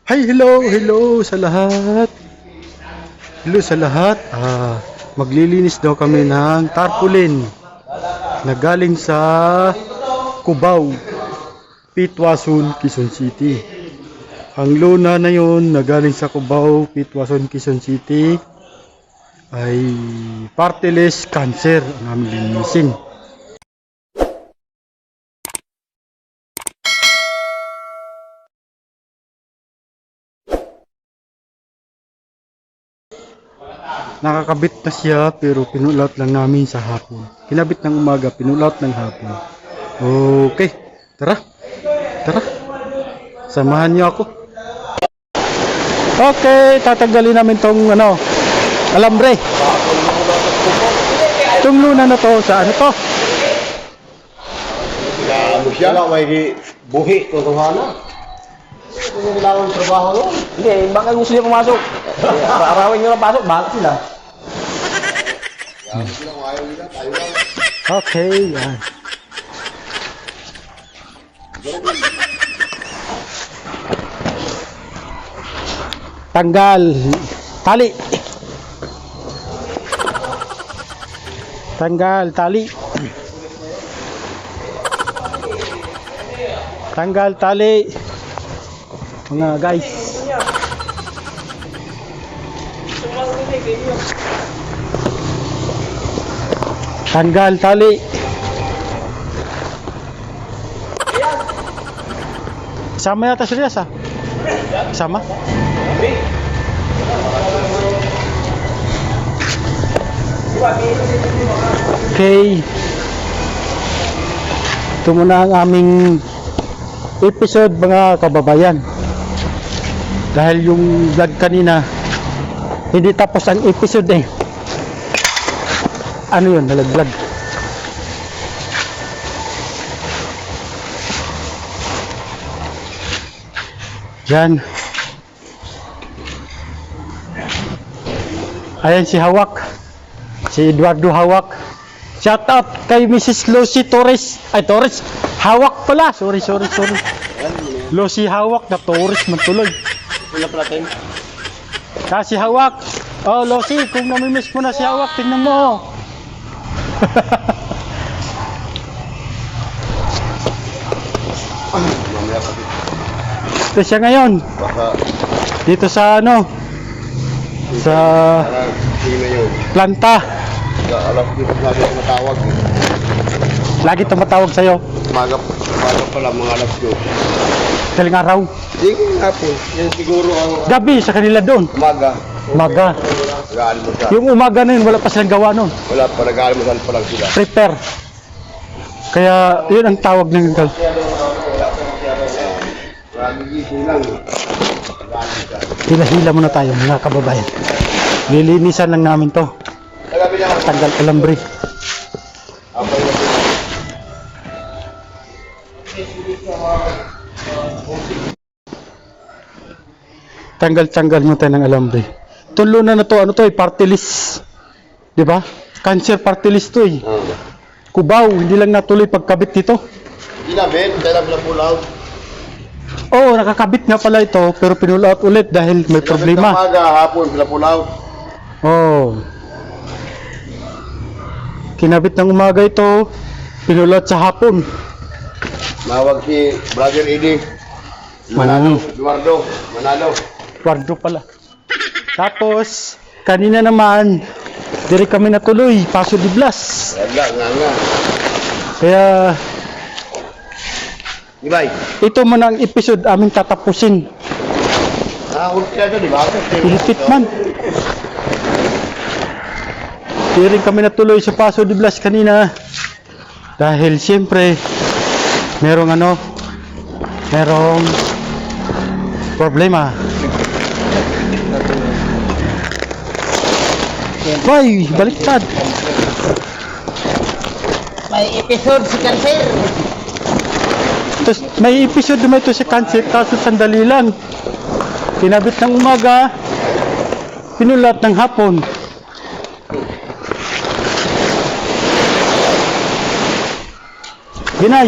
Hi, hello sa lahat. Hello sa lahat. Maglilinis daw kami ng tarpaulin na galing sa Cubao, Pitwason, Quezon City. Ang luna na yun na galing sa Cubao, Pitwason, Quezon City ay Parteless Cancer ang aming linisin. Nakakabit na siya pero pinulat lang namin sa hapon. Kinabit ng umaga, pinulat ng hapon. Okay, tara. Samahan niyo ako. Okay, tatanggalin namin tong alambre. Itong luna na to, sa ano to? Ano siya? Wala may buhi, tutuhana. Hindi nila ang trabaho nun. Hindi, baka gusto niya pumasok. Arawin nyo lang pasok, bakit sila? Ayaw nila, tayo lang. Okay, yan. Tanggal tali. Tanggal tali. Tanggal tali. Mga guys. Tanggal tali. Sama yata serius Sama? Okay. Ito muna ang aming episode mga kababayan. Dahil yung vlog kanina hindi tapos ang episode Ano yun? Nalaglag. Yan. Ayan si Hawak. Si Eduardo Hawak. Shout out kay Mrs. Lucy Torres. Ay, Torres. Hawak pala. Sorry. Lucy Hawak na Torres man tuloy. Wala pala tayo. Kasi Hawak. Oh, Lucy, kung namimiss mo na si Hawak, tingnan mo. Mamaya pa dito. Ito siya ngayon. Baka, Dito sa sa hindi na yun. planta. Alam ko yung lagi ang matawag. Lagi tumatawag sa'yo. Umaga pala mga alas ko. Galing araw. Hindi ko nga po. Yan siguro ang Gabi sa kanila doon. umaga. Umaga. Nag-aalmusal. Yung umaga na yun, wala pa silang gawa noon. Wala pa, nag-aalmusal pa lang sila. Prepare. Kaya yun ang tawag ng Maraming gising lang. Nag-aalmusal. hila-hila muna tayo mga kababayan. Lilinisan lang namin to. Nagabi naman. Tanggal alambre. Abay na sila. Tanggal mo tayo ng alambre. Tulo na to, ano to party list. 'Di ba? Cancer party list to Cubao, hindi lang natuloy pagkabit dito. Hindi na, Ben. Tayo lang pulaw. Oo, nakakabit nga pala ito, pero pinulaot ulit dahil may problema. Umaga, hapon, pulaw. Oo. Kinabit ng umaga ito, pinulaot sa hapon. Mawag si Brother Eddie. Eduardo, Manalo. Wardo pala. Tapos, kanina naman, dire kami natuloy, Paso de Blas. Wala, nga. Kaya, Ibay. ito man ang episode aming tatapusin. Nakakul sila ito, di ba? Pilipit man. Di rin kami natuloy sa Paso de Blas kanina. Dahil siyempre, merong problema. Bay, baliktad. May episode si Cancer. Tapos may episode naman ito sa cancer, kaso sandali lang. Kinabit ng umaga, pinulat ng hapon. Ginay.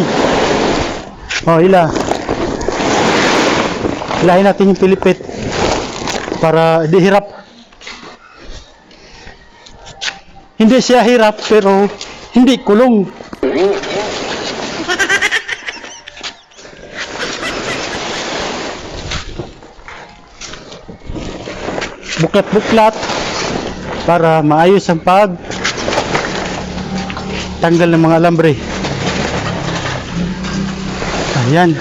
Oh, ila. Hilahin natin yung pilipit para di hirap. Hindi siya hirap pero hindi kulong. Buklat-buklat para maayos ang tanggal ng mga alambre. Ayan.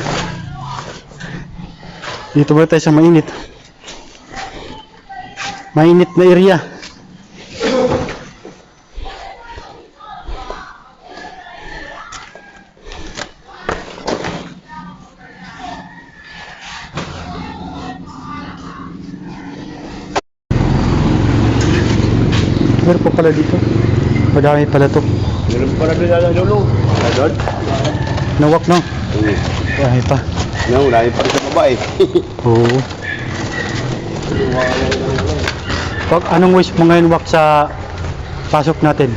Dito ba tayo sa mainit? Mainit na area. Meron pa pala dito. Madami pala to. Meron pa na din lulong. Doon? Nawak no? Ay pa. No, dahil pa rin sa baba eh. Oo. Pag anong wish mo ngayon wak sa pasok natin?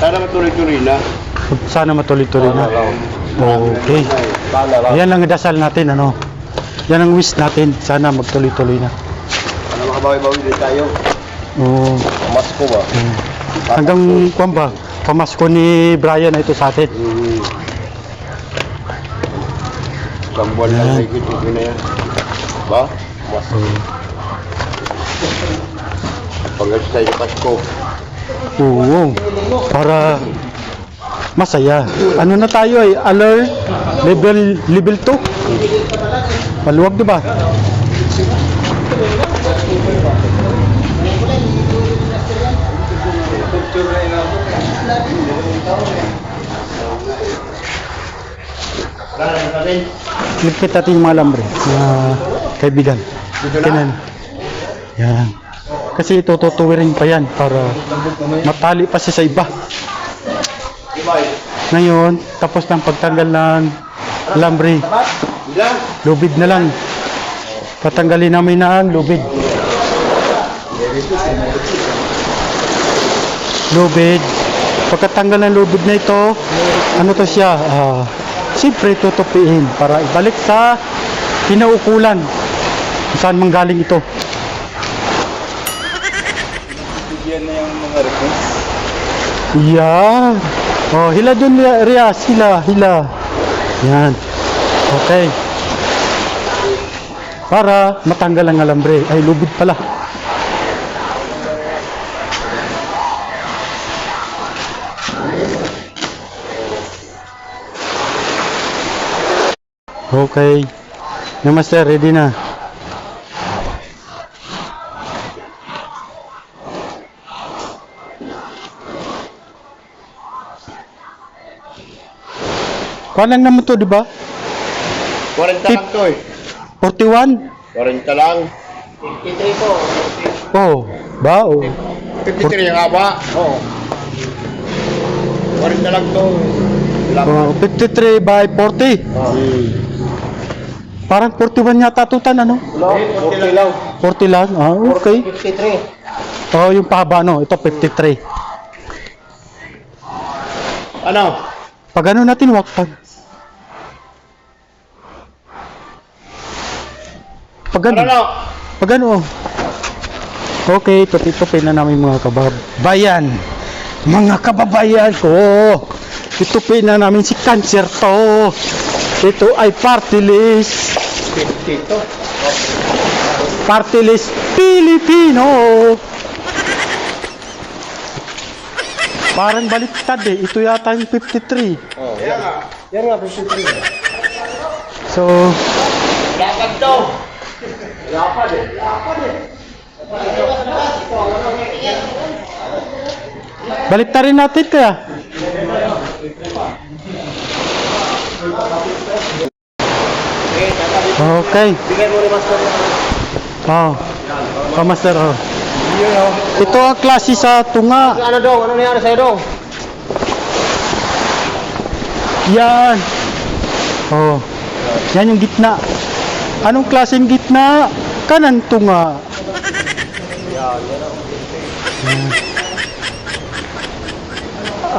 Sana matuloy-tuloy na. Sana matuloy-tuloy na. Okay. Yan lang ang dasal natin ano. Yan ang wish natin. Sana magtuloy-tuloy na. Sana makabawi-bawi din tayo. Oo. Pamasko ba? Hanggang kwan ba? Pamasko ni Brian na ito sa atin. Isang buwan lang higit, okay na yan. Ba? Pamasko. Pag-alis tayo sa Pasko. Oo. Para masaya. Ano na tayo eh? Alert level 2. Maluwag diba? Lipit natin yung mga alambre, mga kaibigan. Tinan. Yan. Kasi ito tutuwirin pa yan para matali pa siya sa iba. Ngayon, tapos ng pagtanggal ng alambre, lubid na lang. Patanggalin namin na ang lubid. Lubid. Pagkatanggal ng lubid na ito, ano to siya? Siyempre tutupiin para ibalik sa kinaukulan kung saan manggaling ito. Yan na yung mga request. Yan. Oh, hila dun, Rias. Hila. Yan. Okay. Para matanggal ang alambre. Ay, lubid pala. Okay. Yung master, ready na. Kuha lang naman to, di ba? 40 lang to eh. 41? 40 lang. 53 po. Oh, ba? Oh. 53 ang haba. Oo. 40 lang to. Oh, 53 by 40. Parang 41 yata tutan, ano? 40 lang. 40 lang? Ah, okay. 53. Oh, yung pahaba, no? Ito, 53. Ano? Pag ano natin, wakpag. Pag ano? Pag ano? Okay, tutupi na namin mga kababayan. Mga kababayan ko. Tutupi na namin si Cancer to. Ito ay party list. 50 to. Party list Pilipino. Parang baliktad eh. Ito yata yung 53. Oh, yan nga. Yan nga, 53. So, Lakad to. Lapad eh. Lapad eh. baliktarin natin kaya. Okay. Bigay mo rin master. Oh. Oh, master. Oh. Ito ang klase sa tunga. Ano dong? Ano nangyari sa'yo dong? Yan. Oh. Yan yung gitna. Anong klaseng gitna? Kanan tunga. Yan.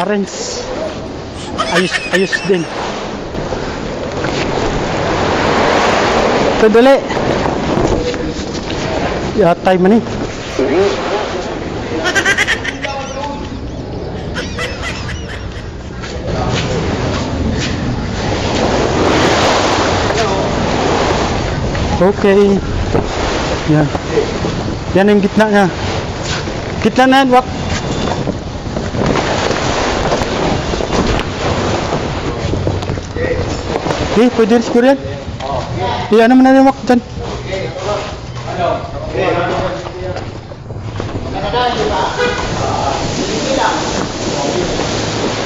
Arrange. Ayos din. Sandali. Yatay man eh. Okay. Yan. Yan ang gitna niya. Gitna na yan, wak. Okay, pwede rin siguro yan. Ano mo na yung wak dyan.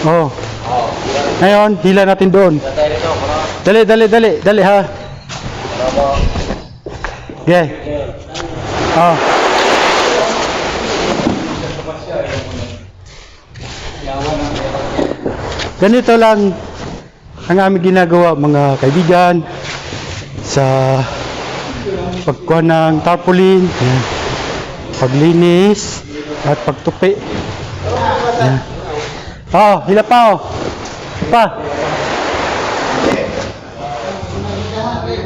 Oh. Ngayon, hila natin doon. Dali, dali, dali, dali ha. Okay. Oh. Ganito lang ang aming ginagawa mga kaibigan sa pagkuha ng tarpaulin, yan, paglinis at pagtupi. Yan. Oh, hila pa oh. Pa.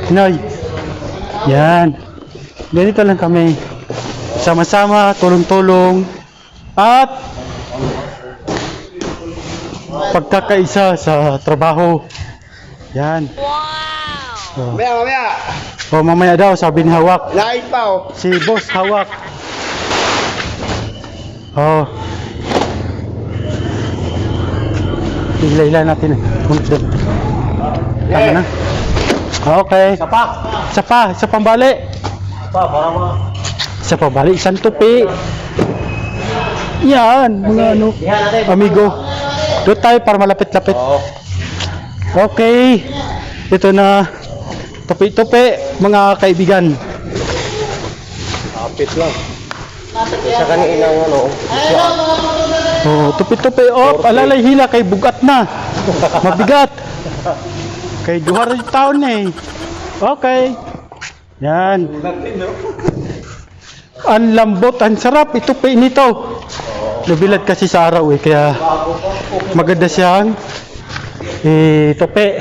Noy. Yan. Ganito lang kami. Sama-sama, tulong-tulong at pagkakaisa sa trabaho. Yan. Oh. Mamaya. Oh, mamaya daw, sabi ni Hawak. Lain pa oh. Si Boss Hawak. Oh. Hila-hila natin. Doon. Tama na. Okay. Isa pang bali. Isa pa bali, isang tupi. Yan, mga ano, amigo. Doon tayo para malapit-lapit. Okay. Ito na tupi-tupi, mga kaibigan. Kapit lang. Isa kaninang ano. Oh, tupi-tupi. Oh, alalay hila kay bugat na. Mabigat. Kay duhar yung taon eh. Okay. Yan. Ang lambot, ang sarap itupi nito. Nabilad kasi sa araw eh, kaya maganda siyang itupi.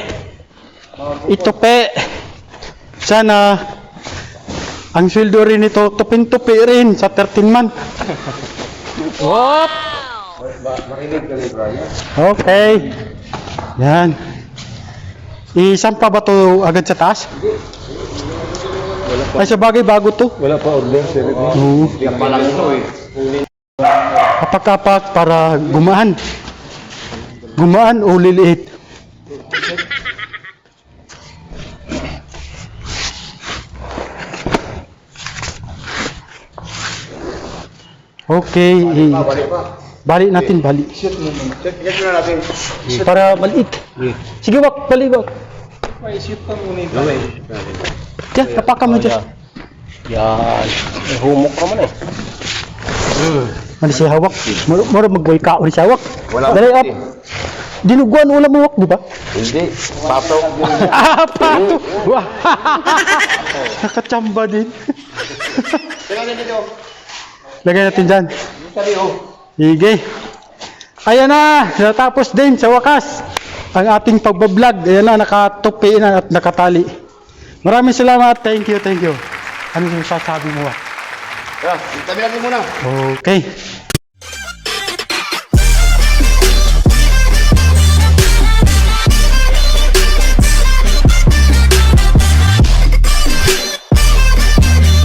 Itupi. Sana ang sweldo rin ito, tupin-tupi rin sa 13 month. Whoop! Okay. Yan. Isampa ba ito agad sa taas? Ay, sa bagay bago to. Wala pa order, sir. Oo. Yan pa lang ito eh. Kapak-kapak para gumaan. Gumaan o liliit. Okay. Balik pa. Balik natin, balik. Check na natin. Para maliit. Sige, wak. Balik, wak. Diyan, tapakan mo dyan. Yan. Humok naman eh. Ano siya hawak? Mura mag-boy ka ulit siya hawak. Wala Dali, pa. up. Dinuguan ulam mo wak, di ba? Hindi. Pato. Ah, pato! Wah! Nakachamba din. Tingnan dito. Lagay natin dyan. Sabi oh. Sige. Ayan na, natapos din sa wakas ang ating pagbablog. Ayan na, nakatupi na at nakatali. Maraming salamat. Thank you, thank you. Ano yung sasabi mo? Tabi natin muna. Okay.